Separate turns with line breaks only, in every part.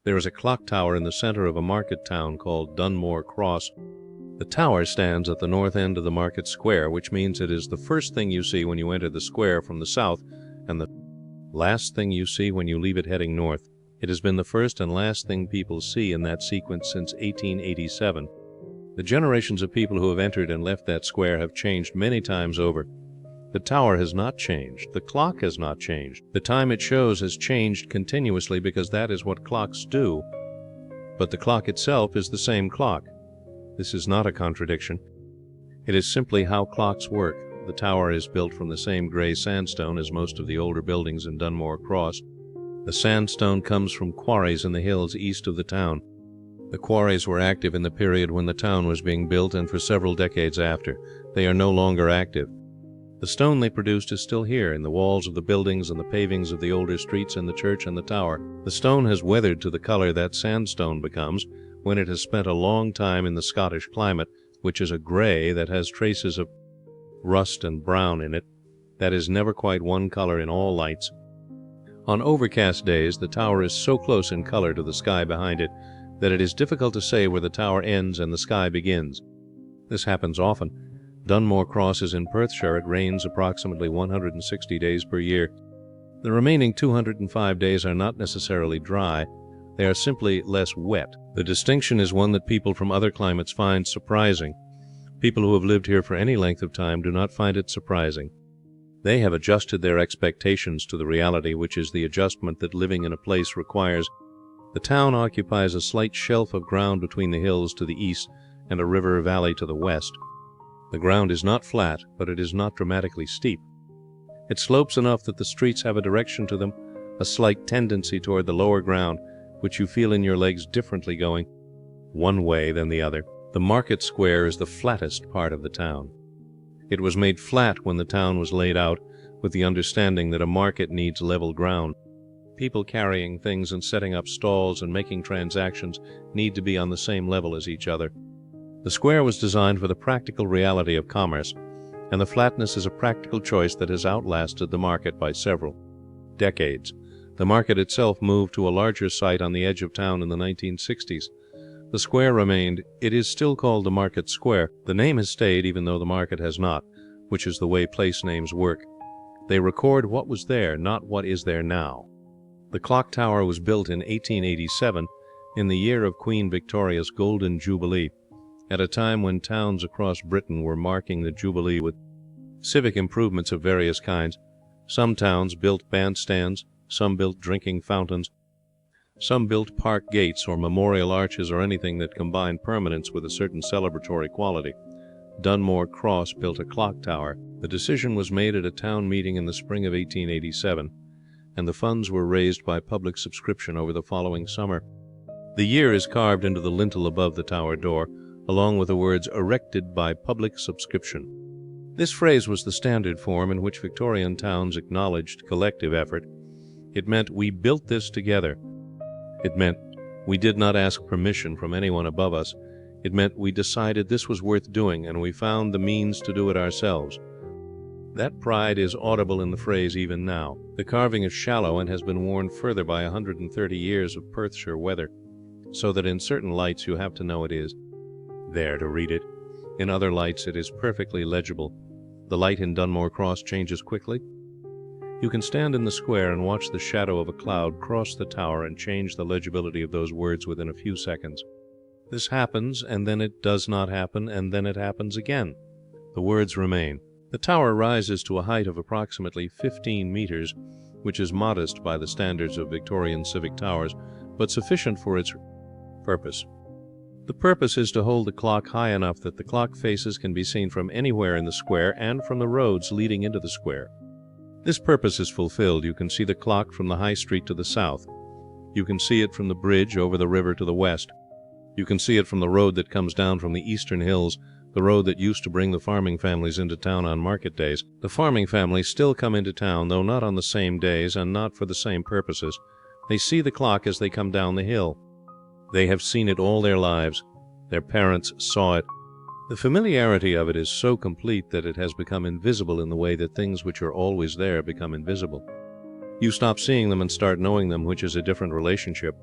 There is a clock tower in the center of a market town called Dunmore Cross. The tower stands at the north end of the market square, which means it is the first thing you see when you enter the square from the south and the last thing you see when you leave it heading north. It has been the first and last thing people see in that sequence since 1887. The generations of people who have entered and left that square have changed many times over. The tower has not changed. The clock has not changed. The time it shows has changed continuously because that is what clocks do. But the clock itself is the same clock. This is not a contradiction. It is simply how clocks work. The tower is built from the same gray sandstone as most of the older buildings in Dunmore Cross. The sandstone comes from quarries in the hills east of the town. The quarries were active in the period when the town was being built and for several decades after. They are no longer active. The stone they produced is still here, in the walls of the buildings and the pavings of the older streets and the church and the tower. The stone has weathered to the color that sandstone becomes when it has spent a long time in the Scottish climate, which is a gray that has traces of rust and brown in it. That is never quite one color in all lights. On overcast days, the tower is so close in color to the sky behind it that it is difficult to say where the tower ends and the sky begins. This happens often. Dunmore Cross is in Perthshire. It rains approximately 160 days per year. The remaining 205 days are not necessarily dry. They are simply less wet. The distinction is one that people from other climates find surprising. People who have lived here for any length of time do not find it surprising. They have adjusted their expectations to the reality, which is the adjustment that living in a place requires. The town occupies a slight shelf of ground between the hills to the east and a river valley to the west. The ground is not flat, but it is not dramatically steep. It slopes enough that the streets have a direction to them, a slight tendency toward the lower ground, which you feel in your legs differently going one way than the other. The market square is the flattest part of the town. It was made flat when the town was laid out, with the understanding that a market needs level ground. People carrying things and setting up stalls and making transactions need to be on the same level as each other. The square was designed for the practical reality of commerce, and the flatness is a practical choice that has outlasted the market by several decades. The market itself moved to a larger site on the edge of town in the 1960s. The square remained. It is still called the Market Square. The name has stayed even though the market has not, which is the way place names work. They record what was there, not what is there now. The clock tower was built in 1887, in the year of Queen Victoria's Golden Jubilee, at a time when towns across Britain were marking the Jubilee with civic improvements of various kinds. Some towns built bandstands, some built drinking fountains, some built park gates or memorial arches or anything that combined permanence with a certain celebratory quality. Dunmore Cross built a clock tower. The decision was made at a town meeting in the spring of 1887, and the funds were raised by public subscription over the following summer. The year is carved into the lintel above the tower door, along with the words "erected by public subscription." This phrase was the standard form in which Victorian towns acknowledged collective effort. It meant we built this together. It meant we did not ask permission from anyone above us. It meant we decided this was worth doing, and we found the means to do it ourselves. That pride is audible in the phrase even now. The carving is shallow and has been worn further by 130 years of Perthshire weather, so that in certain lights you have to know it is there to read it. In other lights it is perfectly legible. The light in Dunmore Cross changes quickly. You can stand in the square and watch the shadow of a cloud cross the tower and change the legibility of those words within a few seconds. This happens, and then it does not happen, and then it happens again. The words remain. The tower rises to a height of approximately 15 meters, which is modest by the standards of Victorian civic towers, but sufficient for its purpose. The purpose is to hold the clock high enough that the clock faces can be seen from anywhere in the square and from the roads leading into the square. This purpose is fulfilled. You can see the clock from the high street to the south. You can see it from the bridge over the river to the west. You can see it from the road that comes down from the eastern hills, the road that used to bring the farming families into town on market days. The farming families still come into town, though not on the same days and not for the same purposes. They see the clock as they come down the hill. They have seen it all their lives. Their parents saw it. The familiarity of it is so complete that it has become invisible in the way that things which are always there become invisible. You stop seeing them and start knowing them, which is a different relationship.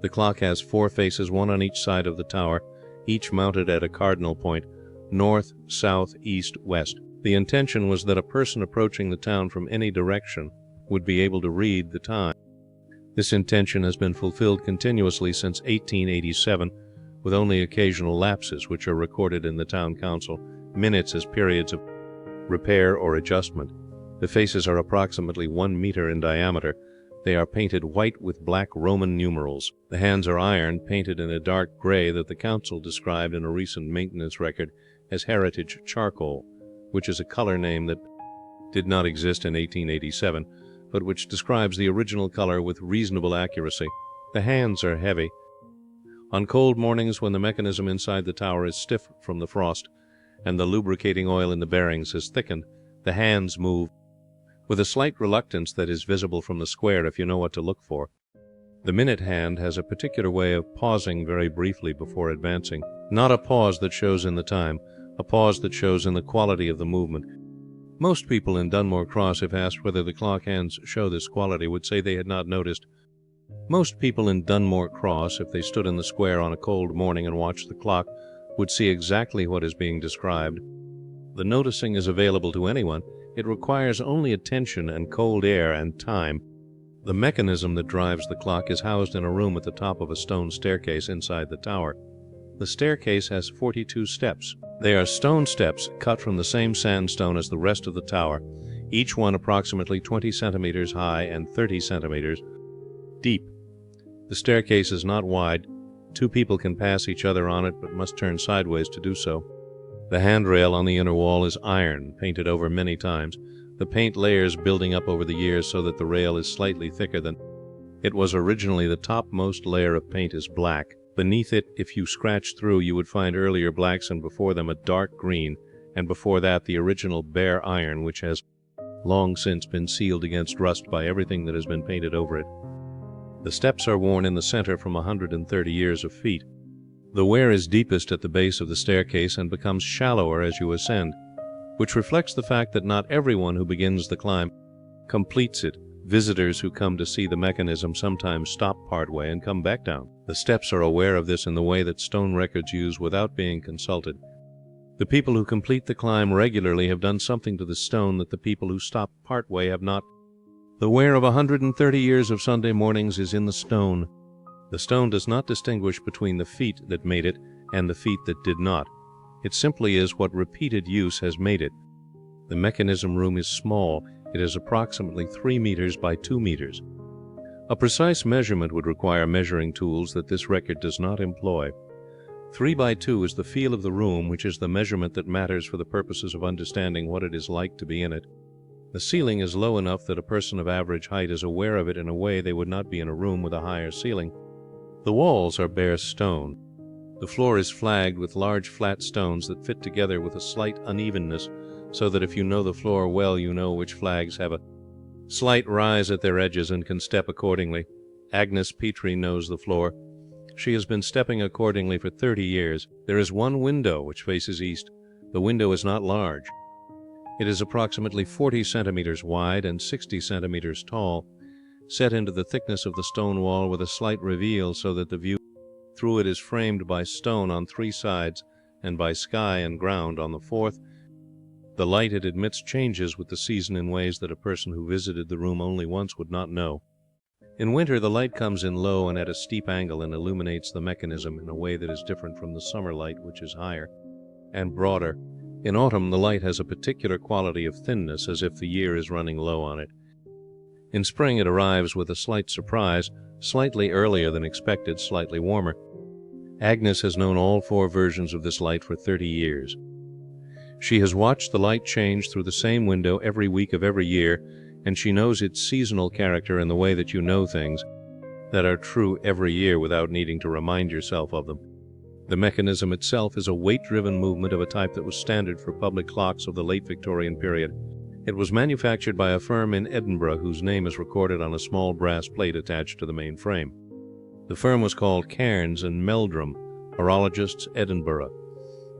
The clock has 4 faces, one on each side of the tower, each mounted at a cardinal point, north, south, east, west. The intention was that a person approaching the town from any direction would be able to read the time. This intention has been fulfilled continuously since 1887, with only occasional lapses, which are recorded in the town council minutes as periods of repair or adjustment. The faces are approximately 1 meter in diameter. They are painted white with black Roman numerals. The hands are iron, painted in a dark gray that the council described in a recent maintenance record as heritage charcoal, which is a color name that did not exist in 1887, but which describes the original color with reasonable accuracy. The hands are heavy. On cold mornings, when the mechanism inside the tower is stiff from the frost, and the lubricating oil in the bearings has thickened, the hands move with a slight reluctance that is visible from the square if you know what to look for. The minute hand has a particular way of pausing very briefly before advancing. Not a pause that shows in the time, a pause that shows in the quality of the movement. Most people in Dunmore Cross, if asked whether the clock hands show this quality, would say they had not noticed. Most people in Dunmore Cross, if they stood in the square on a cold morning and watched the clock, would see exactly what is being described. The noticing is available to anyone. It requires only attention and cold air and time. The mechanism that drives the clock is housed in a room at the top of a stone staircase inside the tower. The staircase has 42 steps. They are stone steps cut from the same sandstone as the rest of the tower, each one approximately 20 centimeters high and 30 centimeters deep. The staircase is not wide. 2 people can pass each other on it, but must turn sideways to do so. The handrail on the inner wall is iron, painted over many times, the paint layers building up over the years so that the rail is slightly thicker than it was originally. The topmost layer of paint is black. Beneath it, if you scratch through, you would find earlier blacks, and before them a dark green, and before that the original bare iron, which has long since been sealed against rust by everything that has been painted over it. The steps are worn in the center from 130 years of feet. The wear is deepest at the base of the staircase and becomes shallower as you ascend, which reflects the fact that not everyone who begins the climb completes it. Visitors who come to see the mechanism sometimes stop partway and come back down. The steps are aware of this in the way that stone records use without being consulted. The people who complete the climb regularly have done something to the stone that the people who stop partway have not. The wear of 130 years of Sunday mornings is in the stone. The stone does not distinguish between the feet that made it and the feet that did not. It simply is what repeated use has made it. The mechanism room is small. It is approximately 3 meters by 2 meters. A precise measurement would require measuring tools that this record does not employ. 3 by 2 is the feel of the room, which is the measurement that matters for the purposes of understanding what it is like to be in it. The ceiling is low enough that a person of average height is aware of it in a way they would not be in a room with a higher ceiling. The walls are bare stone. The floor is flagged with large flat stones that fit together with a slight unevenness, so that if you know the floor well, you know which flags have a slight rise at their edges and can step accordingly. Agnes Petrie knows the floor. She has been stepping accordingly for 30 years. There is one window which faces east. The window is not large. It is approximately 40 centimeters wide and 60 centimeters tall, set into the thickness of the stone wall with a slight reveal so that the view through it is framed by stone on 3 sides and by sky and ground on the 4th. The light it admits changes with the season in ways that a person who visited the room only once would not know. In winter the light comes in low and at a steep angle and illuminates the mechanism in a way that is different from the summer light, which is higher and broader. In autumn the light has a particular quality of thinness, as if the year is running low on it. In spring it arrives with a slight surprise, slightly earlier than expected, slightly warmer. Agnes has known all 4 versions of this light for 30 years. She has watched the light change through the same window every week of every year, and she knows its seasonal character in the way that you know things that are true every year without needing to remind yourself of them. The mechanism itself is a weight-driven movement of a type that was standard for public clocks of the late Victorian period. It was manufactured by a firm in Edinburgh whose name is recorded on a small brass plate attached to the main frame. The firm was called Cairns and Meldrum, Horologists, Edinburgh.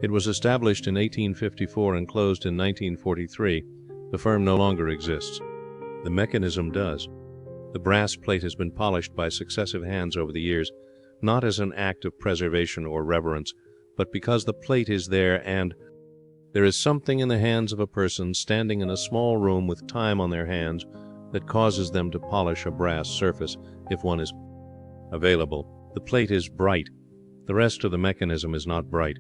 It was established in 1854 and closed in 1943. The firm no longer exists. The mechanism does. The brass plate has been polished by successive hands over the years, not as an act of preservation or reverence, but because the plate is there, and there is something in the hands of a person standing in a small room with time on their hands that causes them to polish a brass surface, if one is available. The plate is bright. The rest of the mechanism is not bright.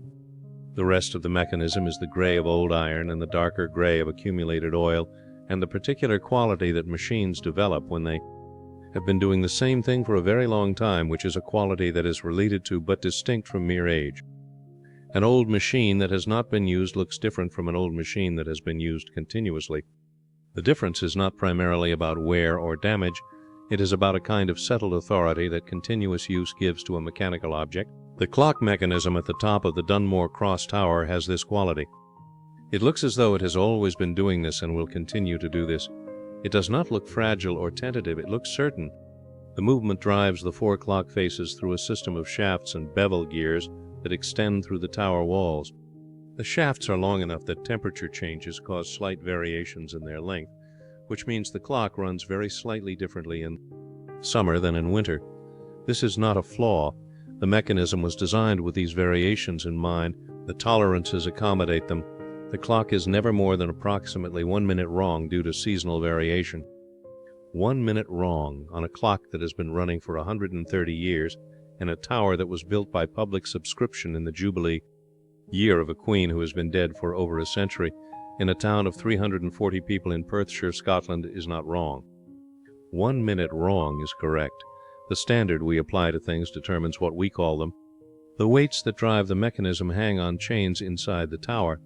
The rest of the mechanism is the gray of old iron and the darker gray of accumulated oil, and the particular quality that machines develop when they have been doing the same thing for a very long time, which is a quality that is related to but distinct from mere age. An old machine that has not been used looks different from an old machine that has been used continuously. The difference is not primarily about wear or damage. It is about a kind of settled authority that continuous use gives to a mechanical object. The clock mechanism at the top of the Dunmore Cross tower has this quality. It looks as though it has always been doing this and will continue to do this. It does not look fragile or tentative. It looks certain. The movement drives the 4 clock faces through a system of shafts and bevel gears that extend through the tower walls. The shafts are long enough that temperature changes cause slight variations in their length, which means the clock runs very slightly differently in summer than in winter. This is not a flaw. The mechanism was designed with these variations in mind. The tolerances accommodate them. The clock is never more than approximately 1 minute wrong due to seasonal variation. 1 minute wrong on a clock that has been running for 130 years, in a tower that was built by public subscription in the Jubilee year of a queen who has been dead for over a century, in a town of 340 people in Perthshire, Scotland, is not wrong. 1 minute wrong is correct. The standard we apply to things determines what we call them. The weights that drive the mechanism hang on chains inside the tower.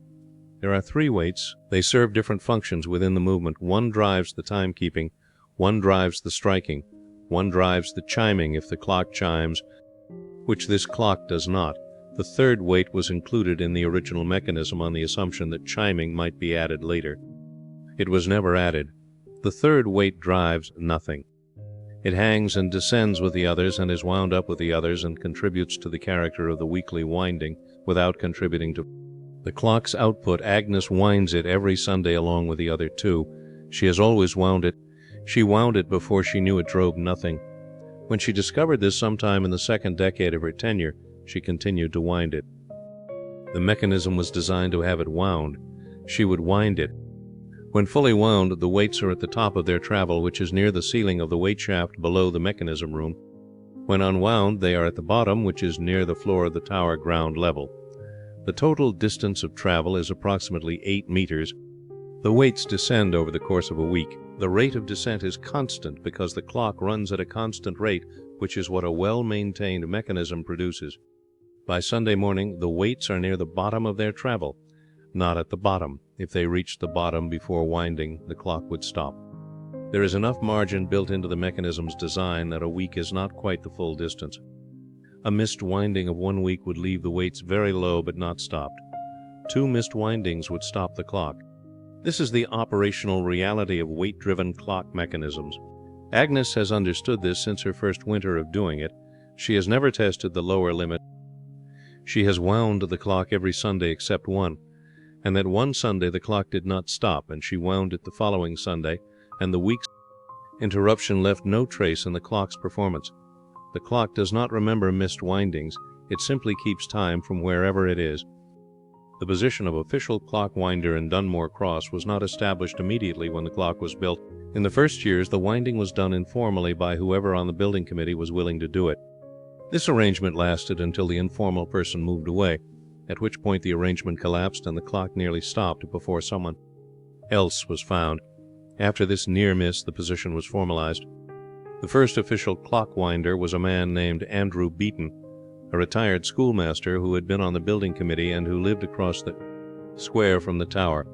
There are 3 weights. They serve different functions within the movement. One drives the timekeeping, one drives the striking, one drives the chiming if the clock chimes, which this clock does not. The 3rd weight was included in the original mechanism on the assumption that chiming might be added later. It was never added. The 3rd weight drives nothing. It hangs and descends with the others and is wound up with the others and contributes to the character of the weekly winding without contributing to the clock's output. Agnes winds it every Sunday along with the other 2. She has always wound it. She wound it before she knew it drove nothing. When she discovered this sometime in the 2nd decade of her tenure, she continued to wind it. The mechanism was designed to have it wound. She would wind it. When fully wound, the weights are at the top of their travel, which is near the ceiling of the weight shaft below the mechanism room. When unwound, they are at the bottom, which is near the floor of the tower ground level. The total distance of travel is approximately 8 meters. The weights descend over the course of a week. The rate of descent is constant because the clock runs at a constant rate, which is what a well-maintained mechanism produces. By Sunday morning, the weights are near the bottom of their travel, not at the bottom. If they reached the bottom before winding, the clock would stop. There is enough margin built into the mechanism's design that a week is not quite the full distance. A missed winding of 1 week would leave the weights very low but not stopped. 2 missed windings would stop the clock. This is the operational reality of weight-driven clock mechanisms. Agnes has understood this since her first winter of doing it. She has never tested the lower limit. She has wound the clock every Sunday except one, and that one Sunday the clock did not stop, and she wound it the following Sunday, and the week's interruption left no trace in the clock's performance. The clock does not remember missed windings. It simply keeps time from wherever it is. The position of official clock winder in Dunmore Cross was not established immediately when the clock was built. In the first years, the winding was done informally by whoever on the building committee was willing to do it. This arrangement lasted until the informal person moved away, at which point the arrangement collapsed and the clock nearly stopped before someone else was found. After this near miss, the position was formalized. The first official clock winder was a man named Andrew Beaton, a retired schoolmaster who had been on the building committee and who lived across the square from the tower.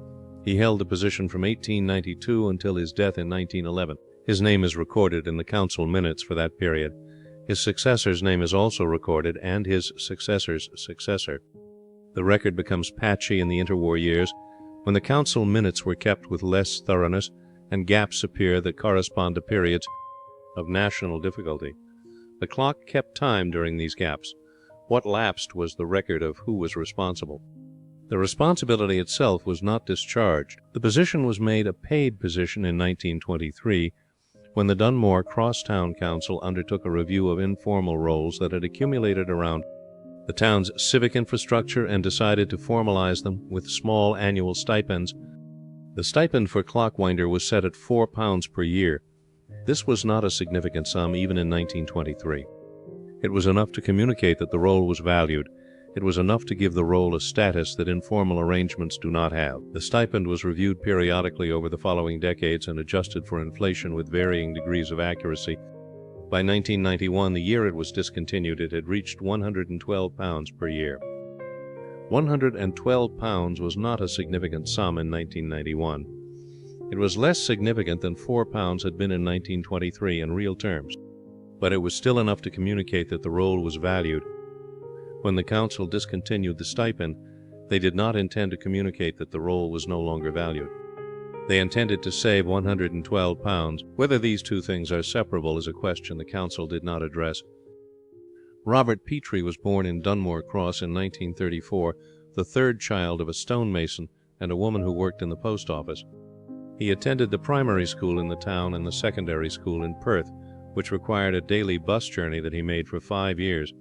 He held the position from 1892 until his death in 1911. His name is recorded in the council minutes for that period. His successor's name is also recorded, and his successor's successor. The record becomes patchy in the interwar years, when the council minutes were kept with less thoroughness, and gaps appear that correspond to periods of national difficulty. The clock kept time during these gaps. What lapsed was the record of who was responsible. The responsibility itself was not discharged. The position was made a paid position in 1923, when the Dunmore Cross Town Council undertook a review of informal rolls that had accumulated around the town's civic infrastructure and decided to formalize them with small annual stipends. The stipend for clockwinder was set at £4 per year. This was not a significant sum even in 1923. It was enough to communicate that the roll was valued. It was enough to give the roll a status that informal arrangements do not have. The stipend was reviewed periodically over the following decades and adjusted for inflation with varying degrees of accuracy. By 1991, the year it was discontinued, it had reached £112 per year. £112 was not a significant sum in 1991. It was less significant than £4 had been in 1923 in real terms, but it was still enough to communicate that the roll was valued. When the council discontinued the stipend, they did not intend to communicate that the roll was no longer valued. They intended to save £112. Whether these two things are separable is a question the council did not address. Robert Petrie was born in Dunmore Cross in 1934, the third child of a stonemason and a woman who worked in the post office. He attended the primary school in the town and the secondary school in Perth, which required a daily bus journey that he made for 5 years.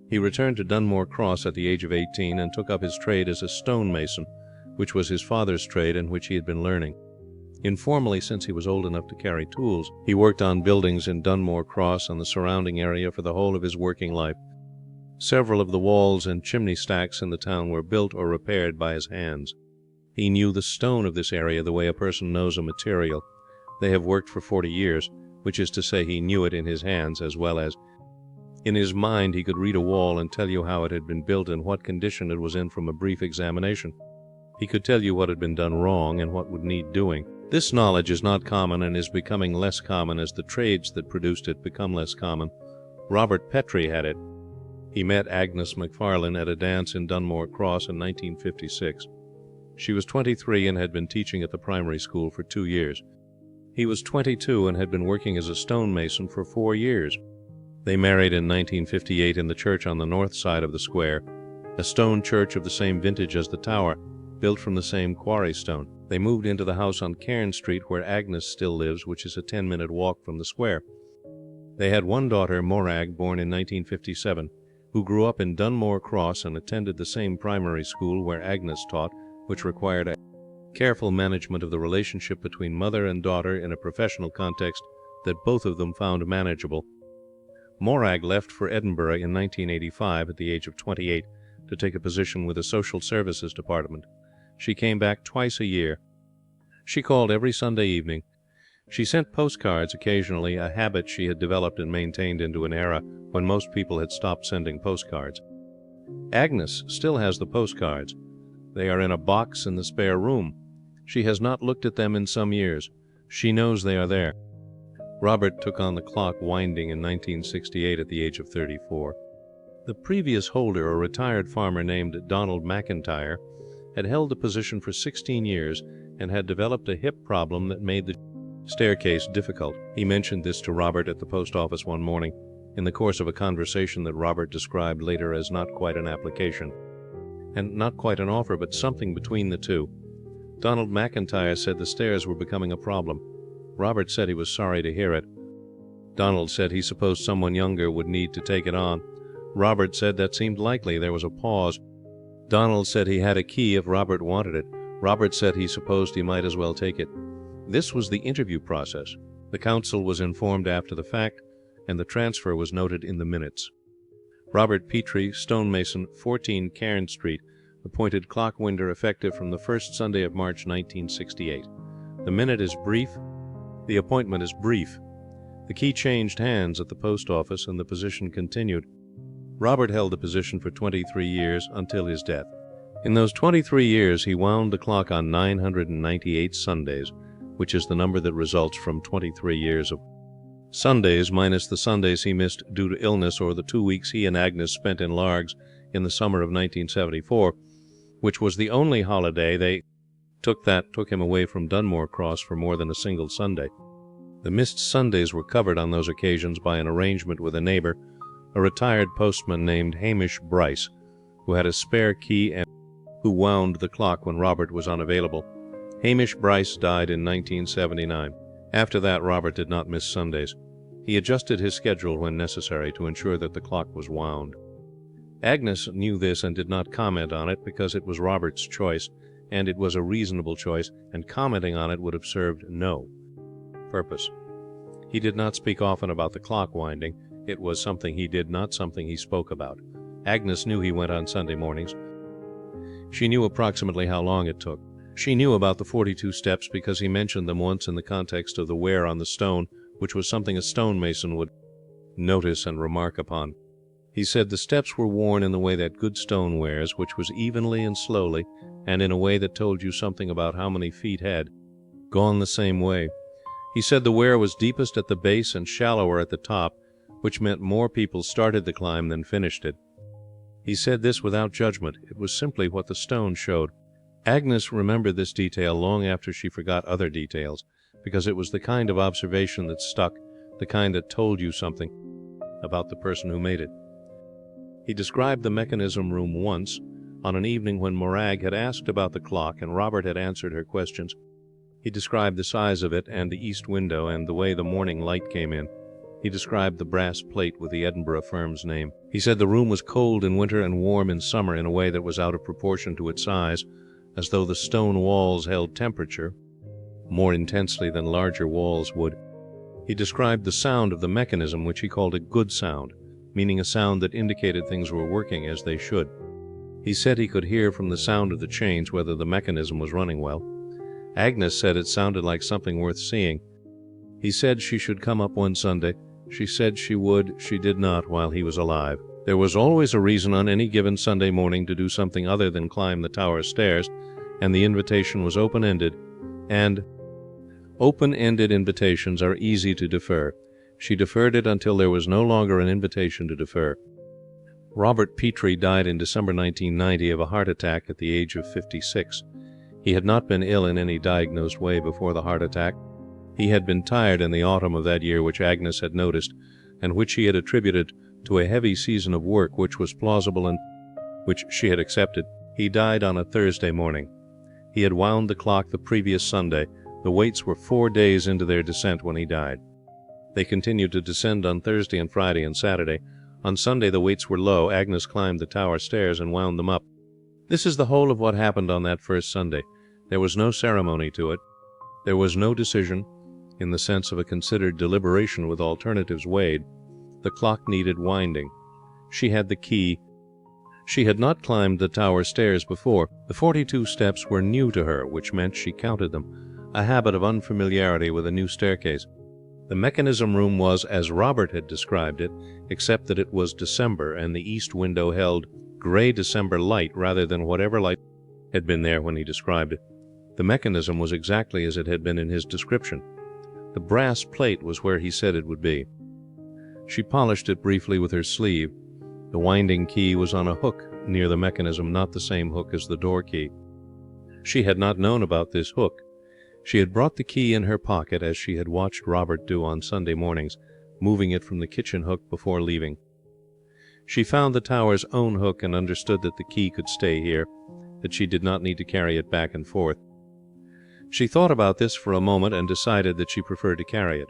He returned to Dunmore Cross at the age of 18 and took up his trade as a stonemason, which was his father's trade and which he had been learning. Informally, since he was old enough to carry tools, he worked on buildings in Dunmore Cross and the surrounding area for the whole of his working life. Several of the walls and chimney stacks in the town were built or repaired by his hands. He knew the stone of this area the way a person knows a material. They have worked for 40 years, which is to say he knew it in his hands as well as in his mind. He could read a wall and tell you how it had been built and what condition it was in from a brief examination. He could tell you what had been done wrong and what would need doing. This knowledge is not common and is becoming less common as the trades that produced it become less common. Robert Petrie had it. He met Agnes McFarlane at a dance in Dunmore Cross in 1956. She was 23 and had been teaching at the primary school for 2 years. He was 22 and had been working as a stonemason for 4 years. They married in 1958 in the church on the north side of the square, a stone church of the same vintage as the tower, built from the same quarry stone. They moved into the house on Cairn Street where Agnes still lives, which is a 10-minute walk from the square. They had one daughter, Morag, born in 1957, who grew up in Dunmore Cross and attended the same primary school where Agnes taught, which required a careful management of the relationship between mother and daughter in a professional context that both of them found manageable. Morag left for Edinburgh in 1985 at the age of 28 to take a position with the Social Services Department. She came back twice a year. She called every Sunday evening. She sent postcards occasionally, a habit she had developed and maintained into an era when most people had stopped sending postcards. Agnes still has the postcards. They are in a box in the spare room. She has not looked at them in some years. She knows they are there. Robert took on the clock winding in 1968 at the age of 34. The previous holder, a retired farmer named Donald McIntyre, had held the position for 16 years and had developed a hip problem that made the staircase difficult. He mentioned this to Robert at the post office one morning, in the course of a conversation that Robert described later as not quite an application, and not quite an offer, but something between the two. Donald McIntyre said the stairs were becoming a problem. Robert said he was sorry to hear it. Donald said he supposed someone younger would need to take it on. Robert said that seemed likely. There was a pause. Donald said he had a key if Robert wanted it. Robert said he supposed he might as well take it. This was the interview process. The council was informed after the fact, and the transfer was noted in the minutes. Robert Petrie, stonemason, 14 Cairn Street, appointed clockwinder effective from the first Sunday of March 1968. The minute is brief. The appointment is brief. The key changed hands at the post office and the position continued. Robert held the position for 23 years until his death. In those 23 years he wound the clock on 998 Sundays, which is the number that results from 23 years of Sundays minus the Sundays he missed due to illness or the 2 weeks he and Agnes spent in Largs in the summer of 1974, which was the only holiday they took him away from Dunmore Cross for more than a single Sunday. The missed Sundays were covered on those occasions by an arrangement with a neighbor, a retired postman named Hamish Bryce, who had a spare key and who wound the clock when Robert was unavailable. Hamish Bryce died in 1979. After that, Robert did not miss Sundays. He adjusted his schedule when necessary to ensure that the clock was wound. Agnes knew this and did not comment on it because it was Robert's choice, and it was a reasonable choice, and commenting on it would have served no purpose. He did not speak often about the clock winding. It was something he did, not something he spoke about. Agnes knew he went on Sunday mornings. She knew approximately how long it took. She knew about the 42 steps because he mentioned them once in the context of the wear on the stone, which was something a stonemason would notice and remark upon. He said the steps were worn in the way that good stone wears, which was evenly and slowly, and in a way that told you something about how many feet had gone the same way. He said the wear was deepest at the base and shallower at the top, which meant more people started the climb than finished it. He said this without judgment. It was simply what the stone showed. Agnes remembered this detail long after she forgot other details, because it was the kind of observation that stuck, the kind that told you something about the person who made it. He described the mechanism room once, on an evening when Morag had asked about the clock and Robert had answered her questions. He described the size of it and the east window and the way the morning light came in. He described the brass plate with the Edinburgh firm's name. He said the room was cold in winter and warm in summer in a way that was out of proportion to its size, as though the stone walls held temperature more intensely than larger walls would. He described the sound of the mechanism, which he called a good sound, meaning a sound that indicated things were working as they should. He said he could hear from the sound of the chains whether the mechanism was running well. Agnes said it sounded like something worth seeing. He said she should come up one Sunday. She said she would. She did not while he was alive. There was always a reason on any given Sunday morning to do something other than climb the tower stairs, and the invitation was open-ended, and open-ended invitations are easy to defer. She deferred it until there was no longer an invitation to defer. Robert Petrie died in December 1990 of a heart attack at the age of 56. He had not been ill in any diagnosed way before the heart attack. He had been tired in the autumn of that year, which Agnes had noticed, and which he had attributed to a heavy season of work which was plausible and which she had accepted. He died on a Thursday morning. He had wound the clock the previous Sunday. The weights were 4 days into their descent when he died. They continued to descend on Thursday and Friday and Saturday. On Sunday the weights were low. Agnes climbed the tower stairs and wound them up. This is the whole of what happened on that first Sunday. There was no ceremony to it. There was no decision, in the sense of a considered deliberation with alternatives weighed. The clock needed winding. She had the key. She had not climbed the tower stairs before. The 42 steps were new to her, which meant she counted them, a habit of unfamiliarity with a new staircase. The mechanism room was as Robert had described it, except that it was December, and the east window held gray December light rather than whatever light had been there when he described it. The mechanism was exactly as it had been in his description. The brass plate was where he said it would be. She polished it briefly with her sleeve. The winding key was on a hook near the mechanism, not the same hook as the door key. She had not known about this hook. She had brought the key in her pocket, as she had watched Robert do on Sunday mornings, moving it from the kitchen hook before leaving. She found the tower's own hook and understood that the key could stay here, that she did not need to carry it back and forth. She thought about this for a moment and decided that she preferred to carry it.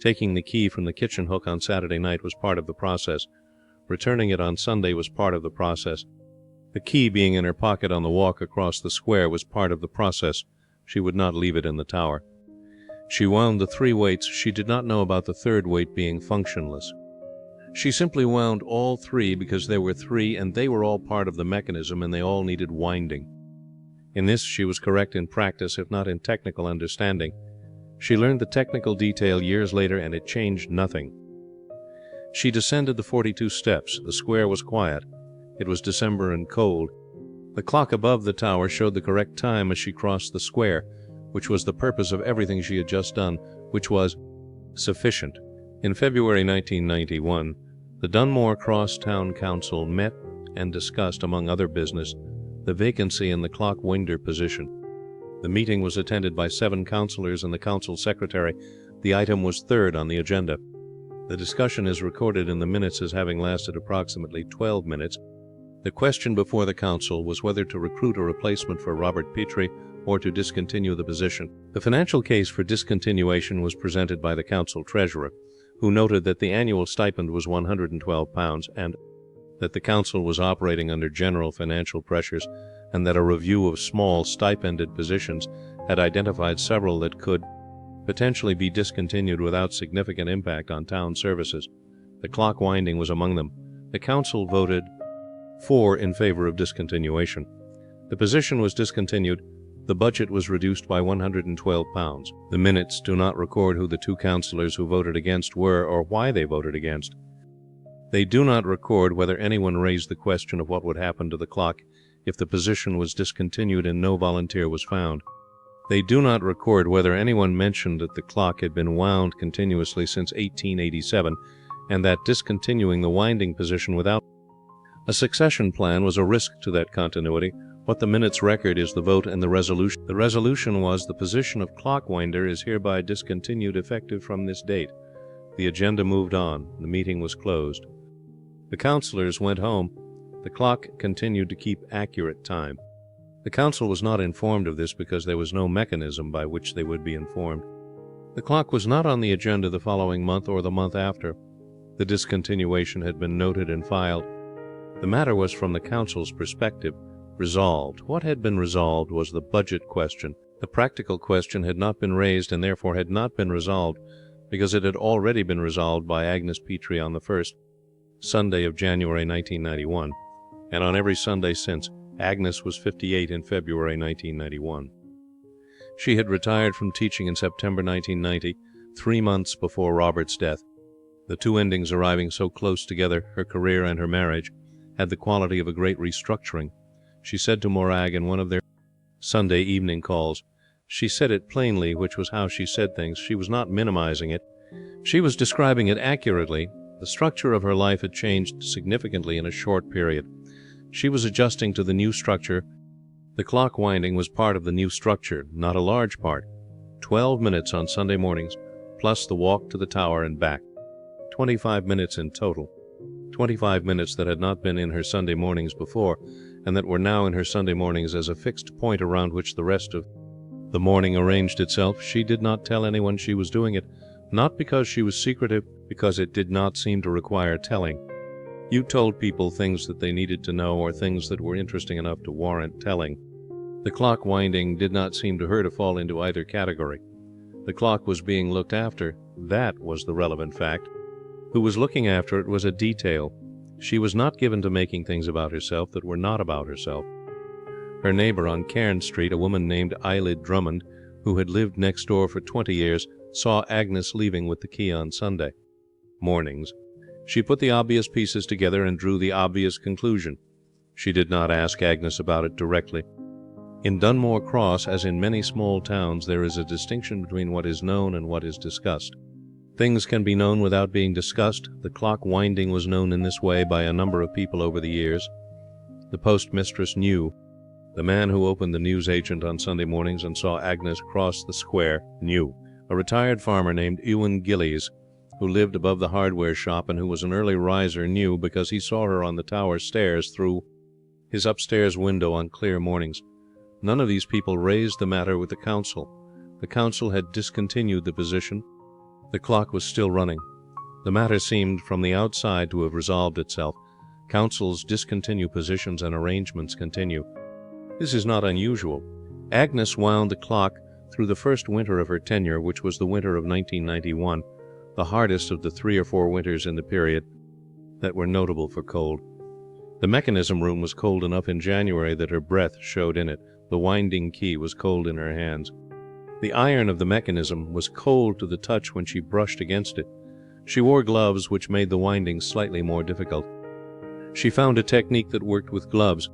Taking the key from the kitchen hook on Saturday night was part of the process. Returning it on Sunday was part of the process. The key being in her pocket on the walk across the square was part of the process. She would not leave it in the tower. She wound the 3 weights. She did not know about the 3rd weight being functionless. She simply wound all 3 because there were 3 and they were all part of the mechanism and they all needed winding. In this she was correct in practice, if not in technical understanding. She learned the technical detail years later and it changed nothing. She descended the 42 steps. The square was quiet. It was December and cold. The clock above the tower showed the correct time as she crossed the square, which was the purpose of everything she had just done, which was sufficient. In February 1991, the Dunmore Cross Town Council met and discussed, among other business, the vacancy in the clock winder position. The meeting was attended by 7 councillors and the council secretary. The item was 3rd on the agenda. The discussion is recorded in the minutes as having lasted approximately 12 minutes. The question before the council was whether to recruit a replacement for Robert Petrie or to discontinue the position. The financial case for discontinuation was presented by the council treasurer, who noted that the annual stipend was £112 and that the council was operating under general financial pressures, and that a review of small stipended positions had identified several that could potentially be discontinued without significant impact on town services. The clock winding was among them. The council voted 4 in favor of discontinuation. The position was discontinued. The budget was reduced by £112. The minutes do not record who the 2 councillors who voted against were or why they voted against. They do not record whether anyone raised the question of what would happen to the clock if the position was discontinued and no volunteer was found. They do not record whether anyone mentioned that the clock had been wound continuously since 1887 and that discontinuing the winding position without a succession plan was a risk to that continuity. What the minutes record is the vote and the resolution. The resolution was, the position of clock winder is hereby discontinued effective from this date. The agenda moved on. The meeting was closed. The councillors went home. The clock continued to keep accurate time. The council was not informed of this because there was no mechanism by which they would be informed. The clock was not on the agenda the following month or the month after. The discontinuation had been noted and filed. The matter was, from the council's perspective, resolved. What had been resolved was the budget question. The practical question had not been raised and therefore had not been resolved, because it had already been resolved by Agnes Petrie on the first Sunday of January 1991, and on every Sunday since. Agnes was 58 in February 1991. She had retired from teaching in September 1990, 3 months before Robert's death. The 2 endings arriving so close together, her career and her marriage, had the quality of a great restructuring. She said to Morag in one of their Sunday evening calls. She said it plainly, which was how she said things. She was not minimizing it. She was describing it accurately. The structure of her life had changed significantly in a short period. She was adjusting to the new structure. The clock winding was part of the new structure, not a large part. 12 minutes on Sunday mornings, plus the walk to the tower and back. 25 minutes in total. 25 minutes that had not been in her Sunday mornings before, and that were now in her Sunday mornings as a fixed point around which the rest of the morning arranged itself. She did not tell anyone she was doing it, not because she was secretive, because it did not seem to require telling. You told people things that they needed to know, or things that were interesting enough to warrant telling. The clock winding did not seem to her to fall into either category. The clock was being looked after. That was the relevant fact. Who was looking after it was a detail. She was not given to making things about herself that were not about herself. Her neighbor on Cairn Street, a woman named Eyelid Drummond, who had lived next door for 20 years, saw Agnes leaving with the key on Sunday mornings. She put the obvious pieces together and drew the obvious conclusion. She did not ask Agnes about it directly. In Dunmore Cross, as in many small towns, there is a distinction between what is known and what is discussed. Things can be known without being discussed. The clock winding was known in this way by a number of people over the years. The postmistress knew. The man who opened the newsagent on Sunday mornings and saw Agnes cross the square knew. A retired farmer named Ewan Gillies, who lived above the hardware shop and who was an early riser, knew because he saw her on the tower stairs through his upstairs window on clear mornings. None of these people raised the matter with the council. The council had discontinued the position. The clock was still running. The matter seemed from the outside to have resolved itself. Councils discontinue positions and arrangements continue. This is not unusual. Agnes wound the clock through the first winter of her tenure, which was the winter of 1991, the hardest of the 3 or 4 winters in the period that were notable for cold. The mechanism room was cold enough in January that her breath showed in it. The winding key was cold in her hands. The iron of the mechanism was cold to the touch when she brushed against it. She wore gloves which made the winding slightly more difficult. She found a technique that worked with gloves.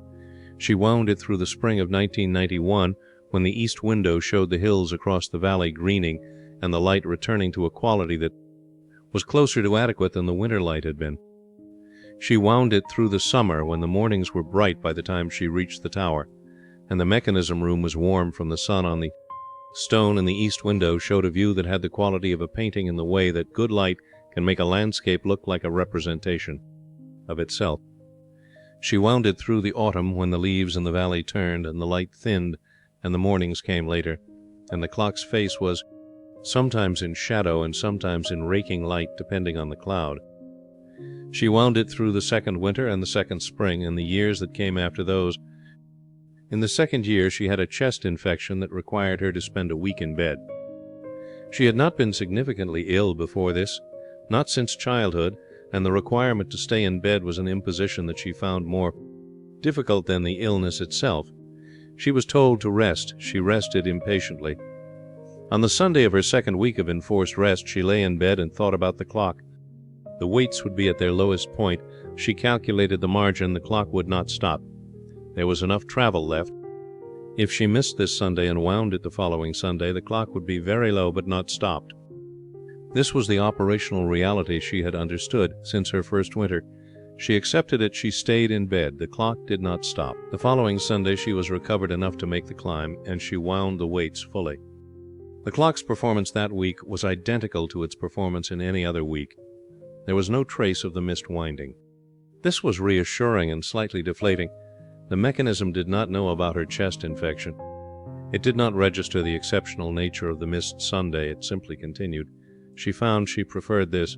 She wound it through the spring of 1991, when the east window showed the hills across the valley greening and the light returning to a quality that was closer to adequate than the winter light had been. She wound it through the summer, when the mornings were bright by the time she reached the tower, and the mechanism room was warm from the sun. On the stone in the east window showed a view that had the quality of a painting in the way that good light can make a landscape look like a representation of itself. She wound it through the autumn when the leaves in the valley turned, and the light thinned, and the mornings came later, and the clock's face was sometimes in shadow and sometimes in raking light, depending on the cloud. She wound it through the second winter and the second spring, and the years that came after those. In the second year she had a chest infection that required her to spend a week in bed. She had not been significantly ill before this, not since childhood, and the requirement to stay in bed was an imposition that she found more difficult than the illness itself. She was told to rest. She rested impatiently. On the Sunday of her second week of enforced rest, she lay in bed and thought about the clock. The weights would be at their lowest point. She calculated the margin. The clock would not stop. There was enough travel left. If she missed this Sunday and wound it the following Sunday, the clock would be very low but not stopped. This was the operational reality she had understood since her first winter. She accepted it. She stayed in bed. The clock did not stop. The following Sunday she was recovered enough to make the climb, and she wound the weights fully. The clock's performance that week was identical to its performance in any other week. There was no trace of the missed winding. This was reassuring and slightly deflating. The mechanism did not know about her chest infection. It did not register the exceptional nature of the missed Sunday. It simply continued. She found she preferred this.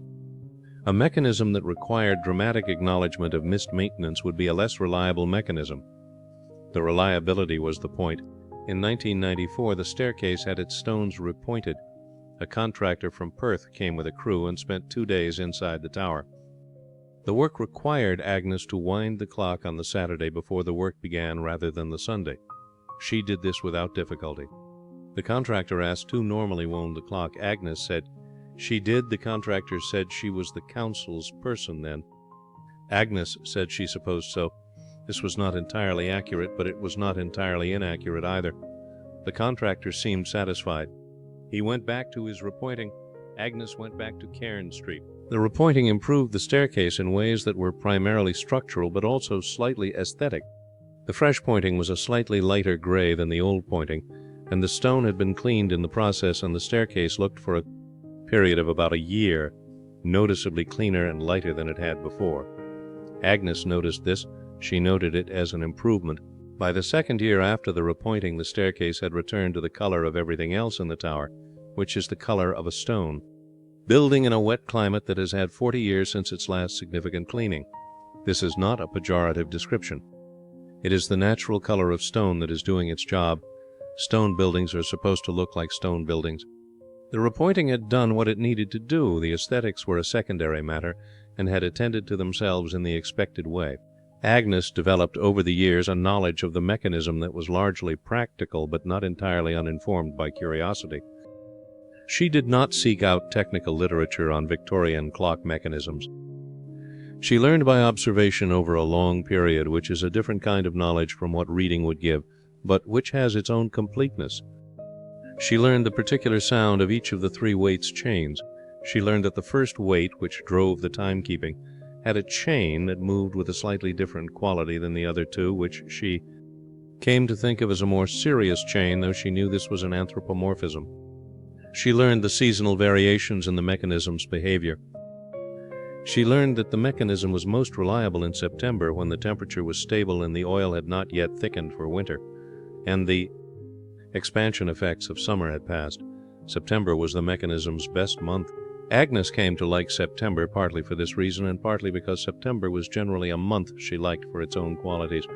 A mechanism that required dramatic acknowledgement of missed maintenance would be a less reliable mechanism. The reliability was the point. In 1994, the staircase had its stones repointed. A contractor from Perth came with a crew and spent 2 days inside the tower. The work required Agnes to wind the clock on the Saturday before the work began rather than the Sunday. She did this without difficulty. The contractor asked who normally wound the clock. Agnes said she did. The contractor said she was the council's person then. Agnes said she supposed so. This was not entirely accurate, but it was not entirely inaccurate either. The contractor seemed satisfied. He went back to his repointing. Agnes went back to Cairn Street. The repointing improved the staircase in ways that were primarily structural but also slightly aesthetic. The fresh pointing was a slightly lighter gray than the old pointing, and the stone had been cleaned in the process, and the staircase looked for a period of about a year noticeably cleaner and lighter than it had before. Agnes noticed this. She noted it as an improvement. By the second year after the repointing, the staircase had returned to the color of everything else in the tower, which is the color of a stone. Building in a wet climate that has had 40 years since its last significant cleaning. This is not a pejorative description. It is the natural color of stone that is doing its job. Stone buildings are supposed to look like stone buildings. The repointing had done what it needed to do. The aesthetics were a secondary matter and had attended to themselves in the expected way. Agnes developed over the years a knowledge of the mechanism that was largely practical but not entirely uninformed by curiosity. She did not seek out technical literature on Victorian clock mechanisms. She learned by observation over a long period, which is a different kind of knowledge from what reading would give, but which has its own completeness. She learned the particular sound of each of the 3 weights' chains. She learned that the first weight, which drove the timekeeping, had a chain that moved with a slightly different quality than the other 2, which she came to think of as a more serious chain, though she knew this was an anthropomorphism. She learned the seasonal variations in the mechanism's behavior. She learned that the mechanism was most reliable in September, when the temperature was stable and the oil had not yet thickened for winter, and the expansion effects of summer had passed. September was the mechanism's best month. Agnes came to like September partly for this reason, and partly because September was generally a month she liked for its own qualities.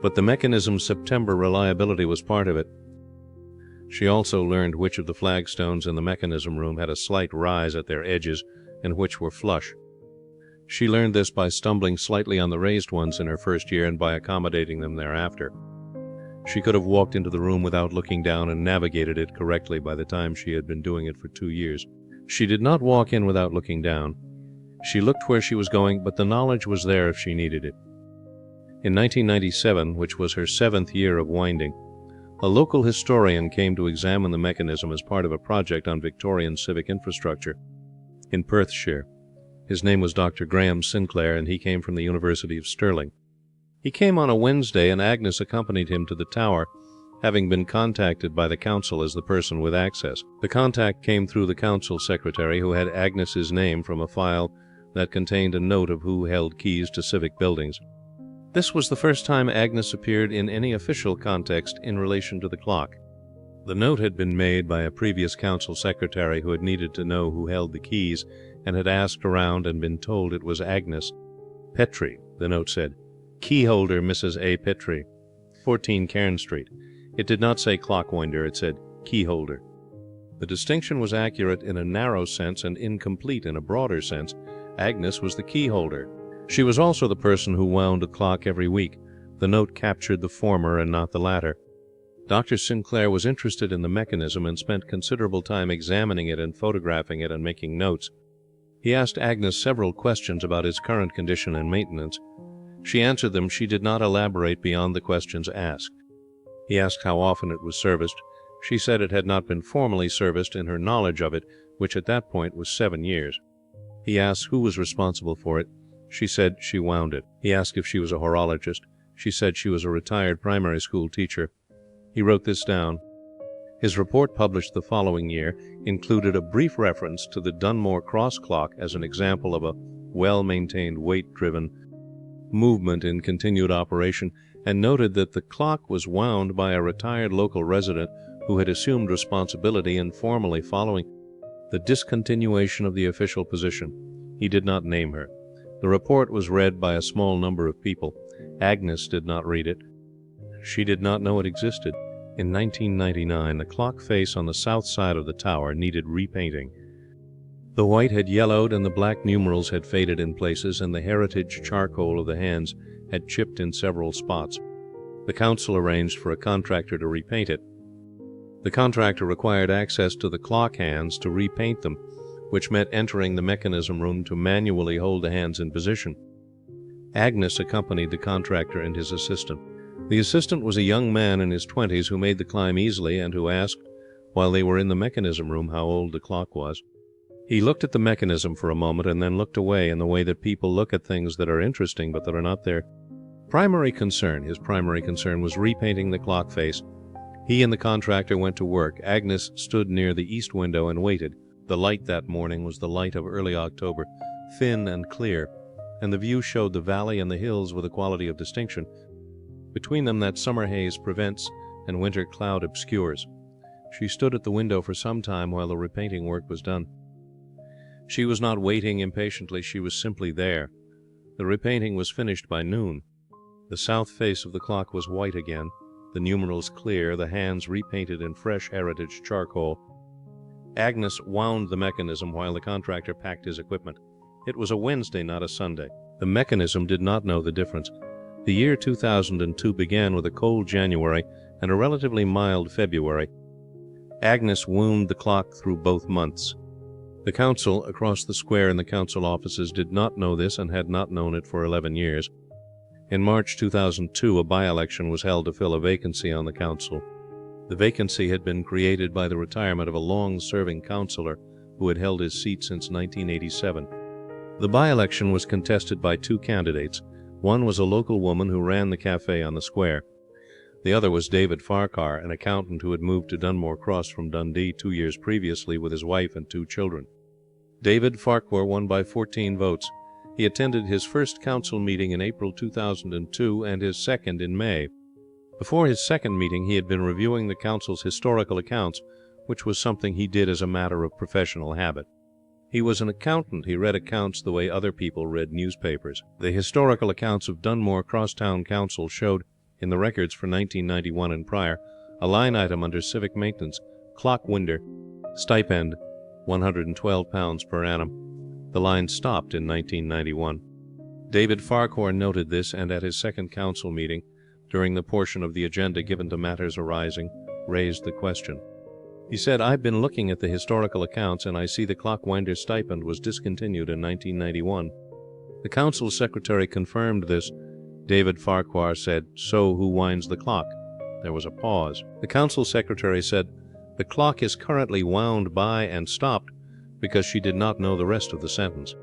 But the mechanism's September reliability was part of it. She also learned which of the flagstones in the mechanism room had a slight rise at their edges and which were flush. She learned this by stumbling slightly on the raised ones in her first year and by accommodating them thereafter. She could have walked into the room without looking down and navigated it correctly by the time she had been doing it for 2 years. She did not walk in without looking down. She looked where she was going, but the knowledge was there if she needed it. In 1997, which was her 7th year of winding, a local historian came to examine the mechanism as part of a project on Victorian civic infrastructure in Perthshire. His name was Dr. Graham Sinclair, and he came from the University of Stirling. He came on a Wednesday, and Agnes accompanied him to the tower, having been contacted by the council as the person with access. The contact came through the council secretary, who had Agnes's name from a file that contained a note of who held keys to civic buildings. This was the first time Agnes appeared in any official context in relation to the clock. The note had been made by a previous council secretary who had needed to know who held the keys, and had asked around and been told it was Agnes. Petrie, the note said. Keyholder Mrs. A. Petrie, 14 Cairn Street. It did not say clockwinder, it said keyholder. The distinction was accurate in a narrow sense and incomplete in a broader sense. Agnes was the keyholder. She was also the person who wound the clock every week. The note captured the former and not the latter. Dr. Sinclair was interested in the mechanism and spent considerable time examining it and photographing it and making notes. He asked Agnes several questions about its current condition and maintenance. She answered them. She did not elaborate beyond the questions asked. He asked how often it was serviced. She said it had not been formally serviced in her knowledge of it, which at that point was 7 years. He asked who was responsible for it. She said she wound it. He asked if she was a horologist. She said she was a retired primary school teacher. He wrote this down. His report, published the following year, included a brief reference to the Dunmore Cross clock as an example of a well-maintained weight-driven movement in continued operation, and noted that the clock was wound by a retired local resident who had assumed responsibility in formally following the discontinuation of the official position. He did not name her. The report was read by a small number of people. Agnes did not read it. She did not know it existed. In 1999, the clock face on the south side of the tower needed repainting. The white had yellowed and the black numerals had faded in places, and the heritage charcoal of the hands had chipped in several spots. The council arranged for a contractor to repaint it. The contractor required access to the clock hands to repaint them, which meant entering the mechanism room to manually hold the hands in position. Agnes accompanied the contractor and his assistant. The assistant was a young man in his 20s who made the climb easily and who asked, while they were in the mechanism room, how old the clock was. He looked at the mechanism for a moment and then looked away in the way that people look at things that are interesting but that are not their his primary concern was repainting the clock face. He and the contractor went to work. Agnes stood near the east window and waited. The light that morning was the light of early October, thin and clear, and the view showed the valley and the hills with a quality of distinction. Between them that summer haze prevents and winter cloud obscures. She stood at the window for some time while the repainting work was done. She was not waiting impatiently, she was simply there. The repainting was finished by noon. The south face of the clock was white again, the numerals clear, the hands repainted in fresh heritage charcoal. Agnes wound the mechanism while the contractor packed his equipment. It was a Wednesday, not a Sunday. The mechanism did not know the difference. The year 2002 began with a cold January and a relatively mild February. Agnes wound the clock through both months. The council across the square in the council offices did not know this and had not known it for 11 years. In March 2002, a by-election was held to fill a vacancy on the council. The vacancy had been created by the retirement of a long-serving councillor who had held his seat since 1987. The by-election was contested by two candidates. One was a local woman who ran the cafe on the square. The other was David Farquhar, an accountant who had moved to Dunmore Cross from Dundee 2 years previously with his wife and 2 children. David Farquhar won by 14 votes. He attended his first council meeting in April 2002 and his second in May. Before his second meeting, he had been reviewing the council's historical accounts, which was something he did as a matter of professional habit. He was an accountant. He read accounts the way other people read newspapers. The historical accounts of Dunmore Cross Town Council showed, in the records for 1991 and prior, a line item under civic maintenance, clock winder, stipend, £112 per annum. The line stopped in 1991. David Farquhar noted this and at his second council meeting, during the portion of the agenda given to matters arising, raised the question. He said, "I've been looking at the historical accounts and I see the clockwinder stipend was discontinued in 1991. The council secretary confirmed this. David Farquhar said, "So who winds the clock?" There was a pause. The council secretary said, "The clock is currently wound by and stopped," because she did not know the rest of the sentence.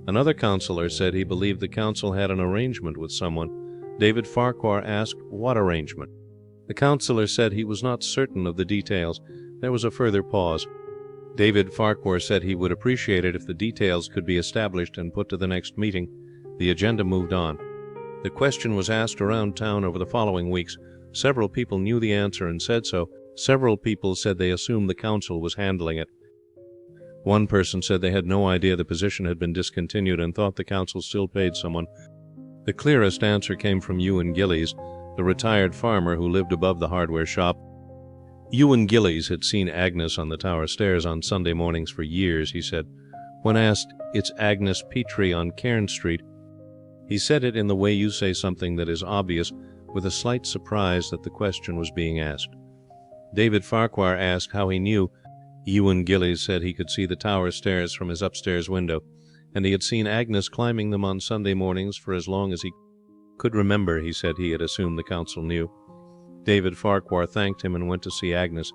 Another councillor said he believed the council had an arrangement with someone. David Farquhar asked, "What arrangement?" The councillor said he was not certain of the details. There was a further pause. David Farquhar said he would appreciate it if the details could be established and put to the next meeting. The agenda moved on. The question was asked around town over the following weeks. Several people knew the answer and said so. Several people said they assumed the council was handling it. One person said they had no idea the position had been discontinued and thought the council still paid someone. The clearest answer came from Ewan Gillies, the retired farmer who lived above the hardware shop. Ewan Gillies had seen Agnes on the tower stairs on Sunday mornings for years, he said. When asked, "It's Agnes Petrie on Cairn Street," he said it in the way you say something that is obvious, with a slight surprise that the question was being asked. David Farquhar asked how he knew. Ewan Gillies said he could see the tower stairs from his upstairs window, and he had seen Agnes climbing them on Sunday mornings for as long as he could remember. He said he had assumed the council knew. David Farquhar thanked him and went to see Agnes.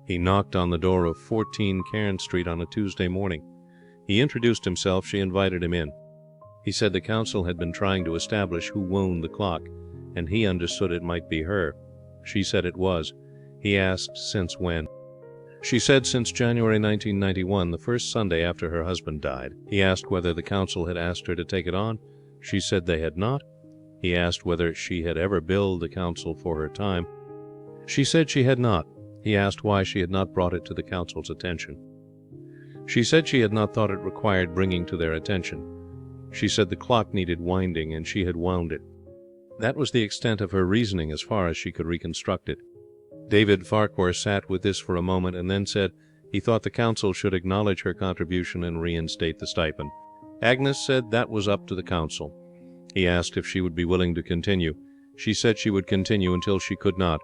He knocked on the door of 14 Cairn Street on a Tuesday morning. He introduced himself. She invited him in. He said the council had been trying to establish who wound the clock, and he understood it might be her. She said it was. He asked since when. She said since January 1991, the first Sunday after her husband died. He asked whether the council had asked her to take it on. She said they had not. He asked whether she had ever billed the council for her time. She said she had not. He asked why she had not brought it to the council's attention. She said she had not thought it required bringing to their attention. She said the clock needed winding, and she had wound it. That was the extent of her reasoning as far as she could reconstruct it. David Farquhar sat with this for a moment and then said he thought the council should acknowledge her contribution and reinstate the stipend. Agnes said that was up to the council. He asked if she would be willing to continue. She said she would continue until she could not.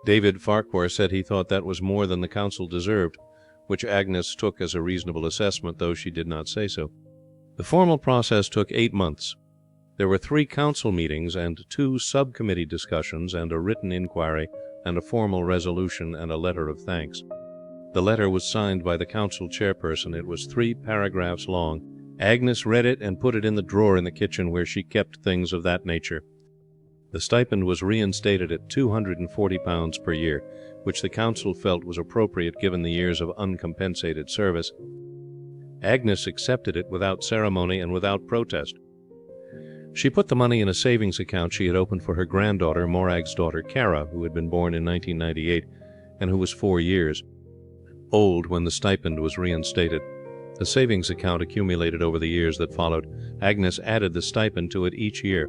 David Farquhar said he thought that was more than the council deserved, which Agnes took as a reasonable assessment, though she did not say so. The formal process took 8 months. There were 3 council meetings and 2 subcommittee discussions and a written inquiry and a formal resolution and a letter of thanks. The letter was signed by the council chairperson. It was 3 paragraphs long. Agnes read it and put it in the drawer in the kitchen where she kept things of that nature. The stipend was reinstated at £240 per year, which the council felt was appropriate given the years of uncompensated service. Agnes accepted it without ceremony and without protest. She put the money in a savings account she had opened for her granddaughter, Morag's daughter, Cara, who had been born in 1998 and who was 4 years old when the stipend was reinstated. The savings account accumulated over the years that followed. Agnes added the stipend to it each year.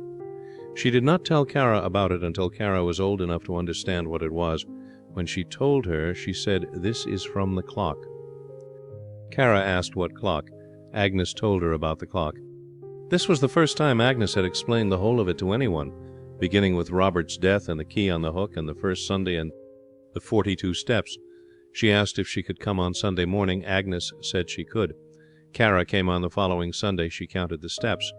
She did not tell Cara about it until Cara was old enough to understand what it was. When she told her, she said, "This is from the clock." Cara asked what clock. Agnes told her about the clock. This was the first time Agnes had explained the whole of it to anyone, beginning with Robert's death and the key on the hook and the first Sunday and the 42 steps. She asked if she could come on Sunday morning. Agnes said she could. Cara came on the following Sunday. She counted the steps.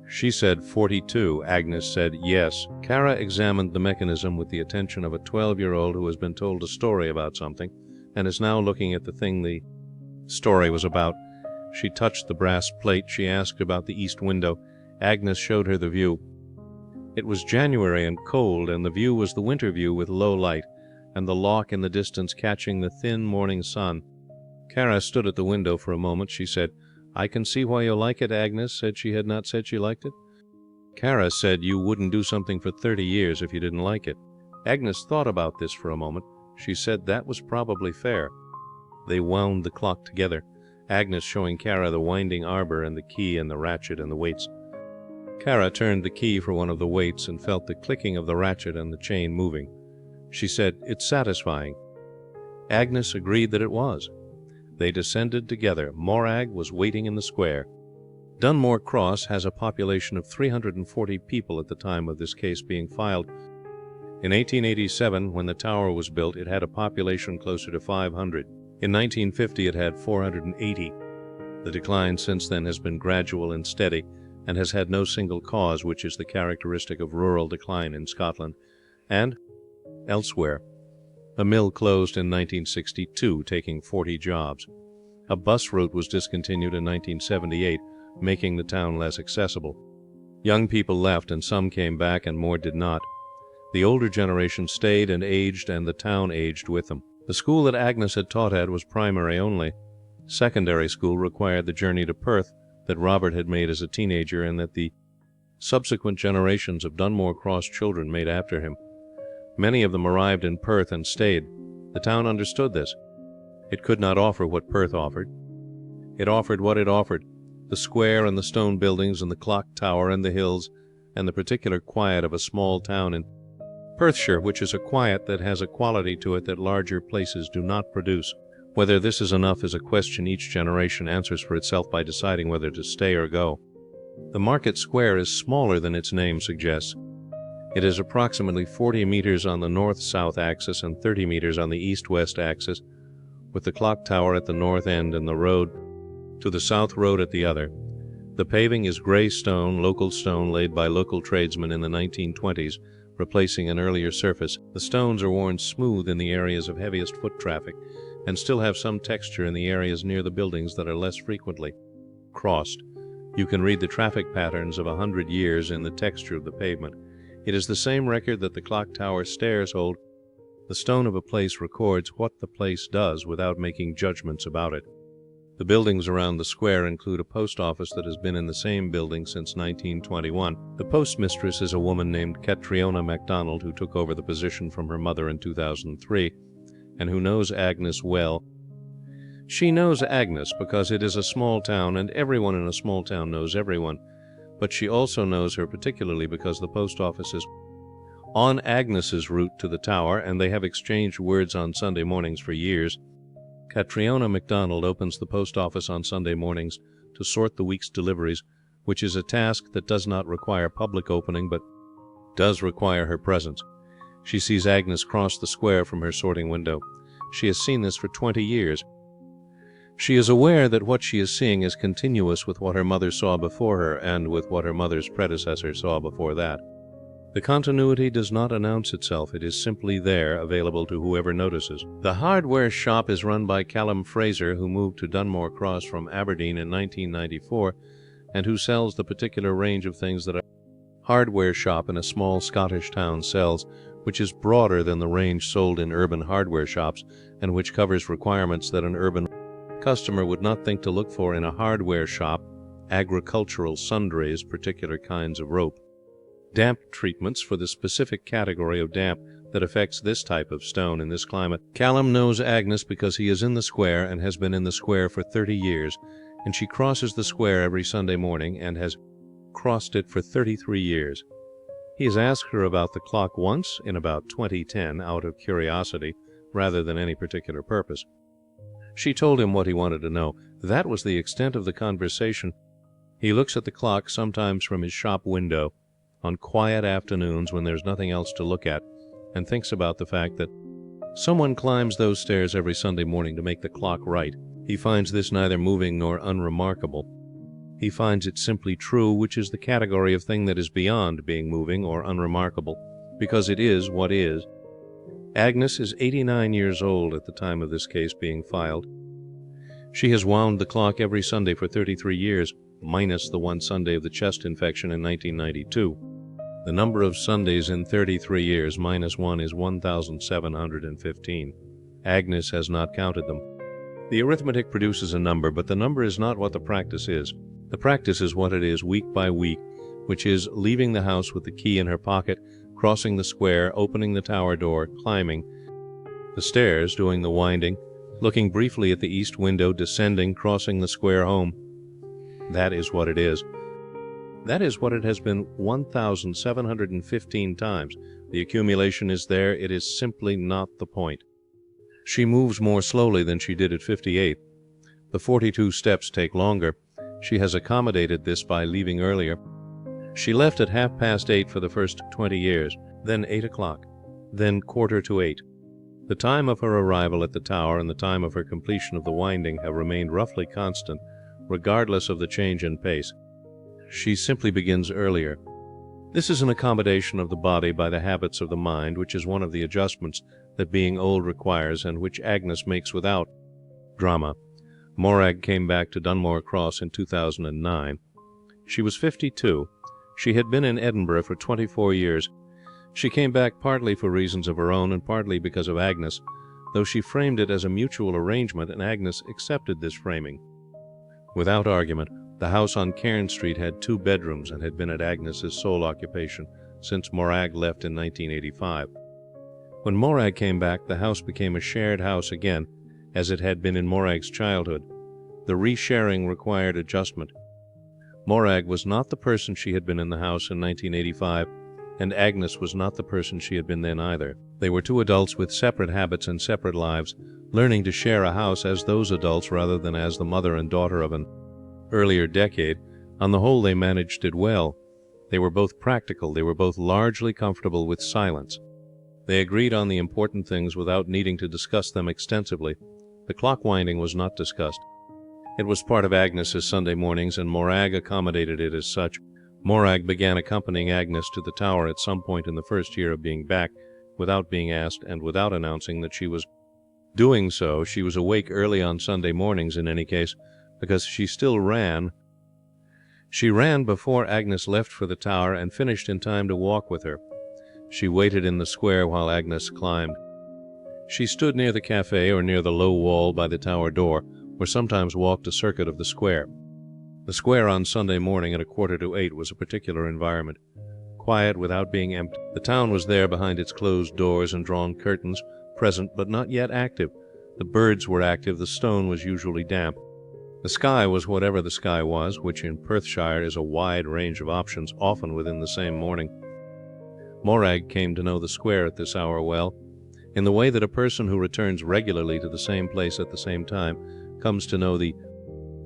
She said 42. Agnes said yes. Cara examined the mechanism with the attention of a 12-year-old who has been told a story about something and is now looking at the thing the story was about. She touched the brass plate. She asked about the east window. Agnes showed her the view. It was January and cold, and the view was the winter view with low light, and the loch in the distance catching the thin morning sun. Cara stood at the window for a moment. She said, "I can see why you like it." Agnes said she had not said she liked it. Cara said you wouldn't do something for 30 years if you didn't like it. Agnes thought about this for a moment. She said that was probably fair. They wound the clock together, Agnes showing Cara the winding arbor and the key and the ratchet and the weights. Cara turned the key for one of the weights and felt the clicking of the ratchet and the chain moving. She said, "It's satisfying." Agnes agreed that it was. They descended together. Morag was waiting in the square. Dunmore Cross has a population of 340 people at the time of this case being filed. In 1887, when the tower was built, it had a population closer to 500. In 1950, it had 480. The decline since then has been gradual and steady, and has had no single cause, which is the characteristic of rural decline in Scotland and elsewhere. A mill closed in 1962, taking 40 jobs. A bus route was discontinued in 1978, making the town less accessible. Young people left, and some came back, and more did not. The older generation stayed and aged, and the town aged with them. The school that Agnes had taught at was primary only. Secondary school required the journey to Perth that Robert had made as a teenager, and that the Subsequent generations of Dunmore Cross children made after him. Many of them arrived in Perth and stayed. The town understood this. It could not offer what Perth offered. It offered what it offered, the square and the stone buildings and the clock tower and the hills and the particular quiet of a small town in Perthshire, which is a quiet that has a quality to it that larger places do not produce. Whether this is enough is a question each generation answers for itself by deciding whether to stay or go. The market square is smaller than its name suggests. It is approximately 40 meters on the north-south axis and 30 meters on the east-west axis, with the clock tower at the north end and the road to the south road at the other. The paving is grey stone, local stone laid by local tradesmen in the 1920s, replacing an earlier surface. The stones are worn smooth in the areas of heaviest foot traffic, and still have some texture in the areas near the buildings that are less frequently crossed. You can read the traffic patterns of 100 years in the texture of the pavement. It is the same record that the clock tower stairs hold. The stone of a place records what the place does without making judgments about it. The buildings around the square include a post office that has been in the same building since 1921. The postmistress is a woman named Catriona MacDonald, who took over the position from her mother in 2003, and who knows Agnes well. She knows Agnes because it is a small town, and everyone in a small town knows everyone, but she also knows her particularly because the post office is on Agnes's route to the tower, and they have exchanged words on Sunday mornings for years. Catriona MacDonald opens the post office on Sunday mornings to sort the week's deliveries, which is a task that does not require public opening but does require her presence. She sees Agnes cross the square from her sorting window. She has seen this for 20 years. She is aware that what she is seeing is continuous with what her mother saw before her and with what her mother's predecessor saw before that. The continuity does not announce itself. It is simply there, available to whoever notices. The hardware shop is run by Callum Fraser, who moved to Dunmore Cross from Aberdeen in 1994, and who sells the particular range of things that a hardware shop in a small Scottish town sells, which is broader than the range sold in urban hardware shops, and which covers requirements that an urban customer would not think to look for in a hardware shop: agricultural sundries, particular kinds of rope, damp treatments for the specific category of damp that affects this type of stone in this climate. Callum knows Agnes because he is in the square and has been in the square for 30 years, and she crosses the square every Sunday morning and has crossed it for 33 years. He has asked her about the clock once, in about 2010, out of curiosity rather than any particular purpose. She told him what he wanted to know. That was the extent of the conversation. He looks at the clock sometimes from his shop window on quiet afternoons when there's nothing else to look at, and thinks about the fact that someone climbs those stairs every Sunday morning to make the clock right. He finds this neither moving nor unremarkable. He finds it simply true, which is the category of thing that is beyond being moving or unremarkable, because it is what is. Agnes is 89 years old at the time of this case being filed. She has wound the clock every Sunday for 33 years, minus the one Sunday of the chest infection in 1992. The number of Sundays in 33 years minus one is 1,715. Agnes has not counted them. The arithmetic produces a number, but the number is not what the practice is. The practice is what it is week by week, which is leaving the house with the key in her pocket, crossing the square, opening the tower door, climbing the stairs, doing the winding, looking briefly at the east window, descending, crossing the square home. That is what it is. That is what it has been 1,715 times. The accumulation is there. It is simply not the point. She moves more slowly than she did at 58. The 42 steps take longer. She has accommodated this by leaving earlier. She left at 8:30 for the first 20 years, then 8 o'clock, then 7:45. The time of her arrival at the tower and the time of her completion of the winding have remained roughly constant, regardless of the change in pace. She simply begins earlier. This is an accommodation of the body by the habits of the mind, which is one of the adjustments that being old requires, and which Agnes makes without drama. Morag came back to Dunmore Cross in 2009. She was 52. She had been in Edinburgh for 24 years. She came back partly for reasons of her own and partly because of Agnes, though she framed it as a mutual arrangement, and Agnes accepted this framing. Without argument, The house on Cairn Street had 2 bedrooms and had been at Agnes's sole occupation since Morag left in 1985. When Morag came back, the house became a shared house again, as it had been in Morag's childhood. The resharing required adjustment. Morag was not the person she had been in the house in 1985, and Agnes was not the person she had been then either. They were 2 adults with separate habits and separate lives, learning to share a house as those adults rather than as the mother and daughter of an earlier decade. On the whole, they managed it well. They were both practical. They were both largely comfortable with silence. They agreed on the important things without needing to discuss them extensively. The clock winding was not discussed. It was part of Agnes's Sunday mornings, and Morag accommodated it as such. Morag began accompanying Agnes to the tower at some point in the first year of being back, without being asked and without announcing that she was doing so. She was awake early on Sunday mornings in any case, because she still ran. She ran before Agnes left for the tower and finished in time to walk with her. She waited in the square while Agnes climbed. She stood near the cafe or near the low wall by the tower door, or sometimes walked a circuit of the square. The square on Sunday morning at 7:45 was a particular environment. Quiet without being empty. The town was there behind its closed doors and drawn curtains, present but not yet active. The birds were active, the stone was usually damp. The sky was whatever the sky was, which in Perthshire is a wide range of options, often within the same morning. Morag came to know the square at this hour well, in the way that a person who returns regularly to the same place at the same time comes to know the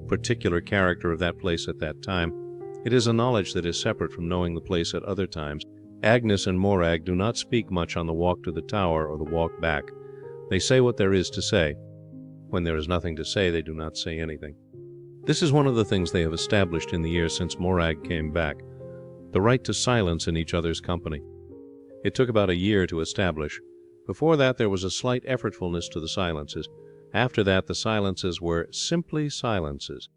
particular character of that place at that time. It is a knowledge that is separate from knowing the place at other times. Agnes and Morag do not speak much on the walk to the tower or the walk back. They say what there is to say. When there is nothing to say, they do not say anything. This is one of the things they have established in the years since Morag came back, the right to silence in each other's company. It took about a year to establish. Before that there was a slight effortfulness to the silences. After that the silences were simply silences.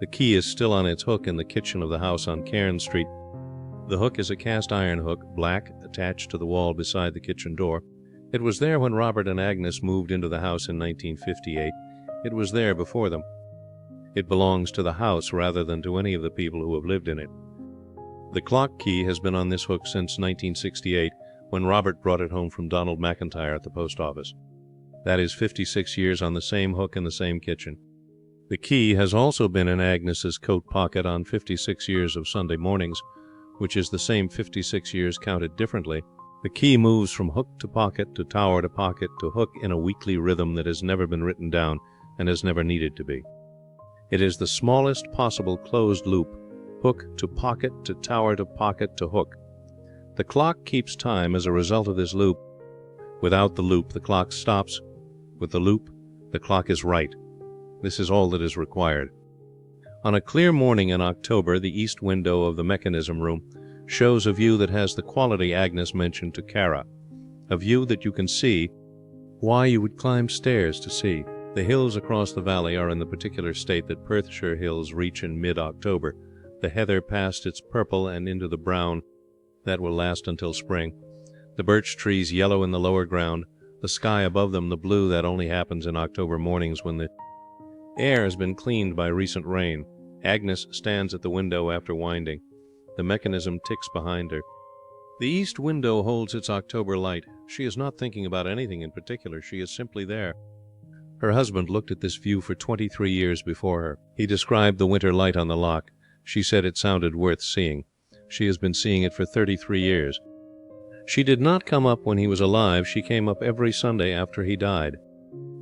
The key is still on its hook in the kitchen of the house on Cairn Street. The hook is a cast iron hook, black, attached to the wall beside the kitchen door. It was there when Robert and Agnes moved into the house in 1958. It was there before them. It belongs to the house rather than to any of the people who have lived in it. The clock key has been on this hook since 1968, when Robert brought it home from Donald McIntyre at the post office. That is 56 years on the same hook in the same kitchen. The key has also been in Agnes's coat pocket on 56 years of Sunday mornings, which is the same 56 years counted differently. The key moves from hook to pocket to tower to pocket to hook in a weekly rhythm that has never been written down and has never needed to be. It is the smallest possible closed loop, hook to pocket to tower to pocket to hook. The clock keeps time as a result of this loop. Without the loop, the clock stops. With the loop, the clock is right. This is all that is required. On a clear morning in October, the east window of the mechanism room shows a view that has the quality Agnes mentioned to Kara, a view that you can see why you would climb stairs to see. The hills across the valley are in the particular state that Perthshire hills reach in mid-October, the heather past its purple and into the brown that will last until spring, the birch trees yellow in the lower ground, the sky above them the blue that only happens in October mornings when the air has been cleaned by recent rain. Agnes stands at the window after winding. The mechanism ticks behind her. The east window holds its October light. She is not thinking about anything in particular. She is simply there. Her husband looked at this view for 23 years before her. He described the winter light on the loch. She said it sounded worth seeing. She has been seeing it for 33 years. She did not come up when he was alive. She came up every Sunday after he died.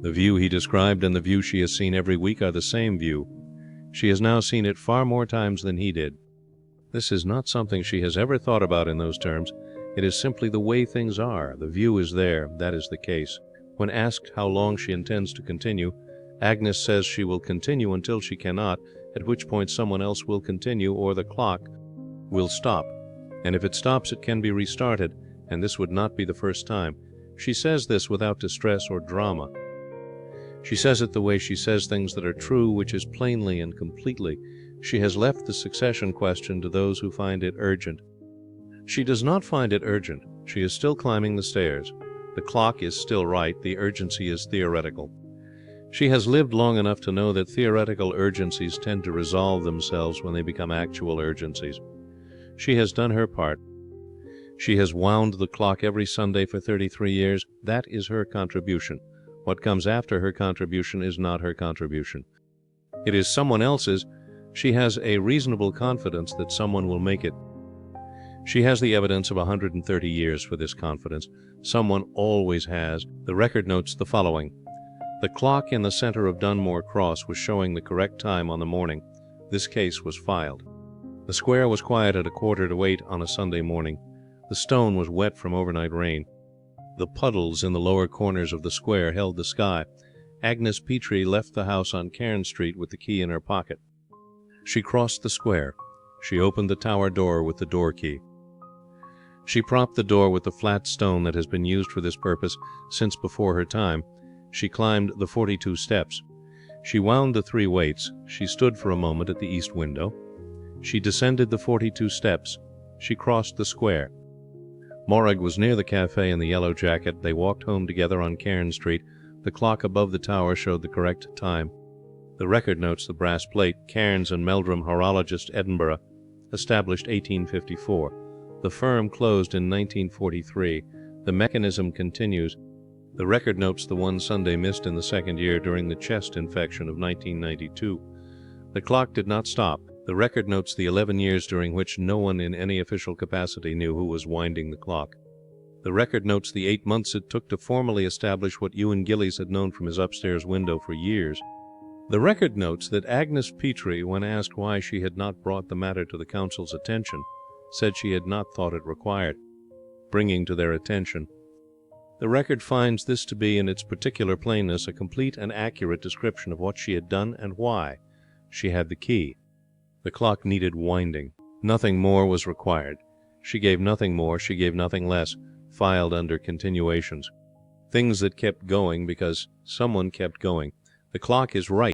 The view he described and the view she has seen every week are the same view. She has now seen it far more times than he did. This is not something she has ever thought about in those terms. It is simply the way things are. The view is there. That is the case. When asked how long she intends to continue, Agnes says she will continue until she cannot, at which point someone else will continue or the clock will stop. And if it stops, it can be restarted, and this would not be the first time. She says this without distress or drama. She says it the way she says things that are true, which is plainly and completely. She has left the succession question to those who find it urgent. She does not find it urgent. She is still climbing the stairs. The clock is still right. The urgency is theoretical. She has lived long enough to know that theoretical urgencies tend to resolve themselves when they become actual urgencies. She has done her part. She has wound the clock every Sunday for 33 years. That is her contribution. What comes after her contribution is not her contribution. It is someone else's. She has a reasonable confidence that someone will make it. She has the evidence of 130 years for this confidence. Someone always has. The record notes the following. The clock in the center of Dunmore Cross was showing the correct time on the morning this case was filed. The square was quiet at 7:45 on a Sunday morning. The stone was wet from overnight rain. The puddles in the lower corners of the square held the sky. Agnes Petrie left the house on Cairn Street with the key in her pocket. She crossed the square. She opened the tower door with the door key. She propped the door with the flat stone that has been used for this purpose since before her time. She climbed the 42 steps. She wound the 3 weights. She stood for a moment at the east window. She descended the 42 steps. She crossed the square. Morag was near the cafe in the Yellow Jacket. They walked home together on Cairn Street. The clock above the tower showed the correct time. The record notes the brass plate, Cairns and Meldrum Horologist, Edinburgh, established 1854. The firm closed in 1943. The mechanism continues. The record notes the one Sunday missed in the second year during the chest infection of 1992. The clock did not stop. The record notes the 11 years during which no one in any official capacity knew who was winding the clock. The record notes the 8 months it took to formally establish what Ewan Gillies had known from his upstairs window for years. The record notes that Agnes Petrie, when asked why she had not brought the matter to the council's attention, said she had not thought it required bringing to their attention. The record finds this to be, in its particular plainness, a complete and accurate description of what she had done and why. She had the key. The clock needed winding. Nothing more was required. She gave nothing more, she gave nothing less, filed under continuations. Things that kept going because someone kept going. The clock is right.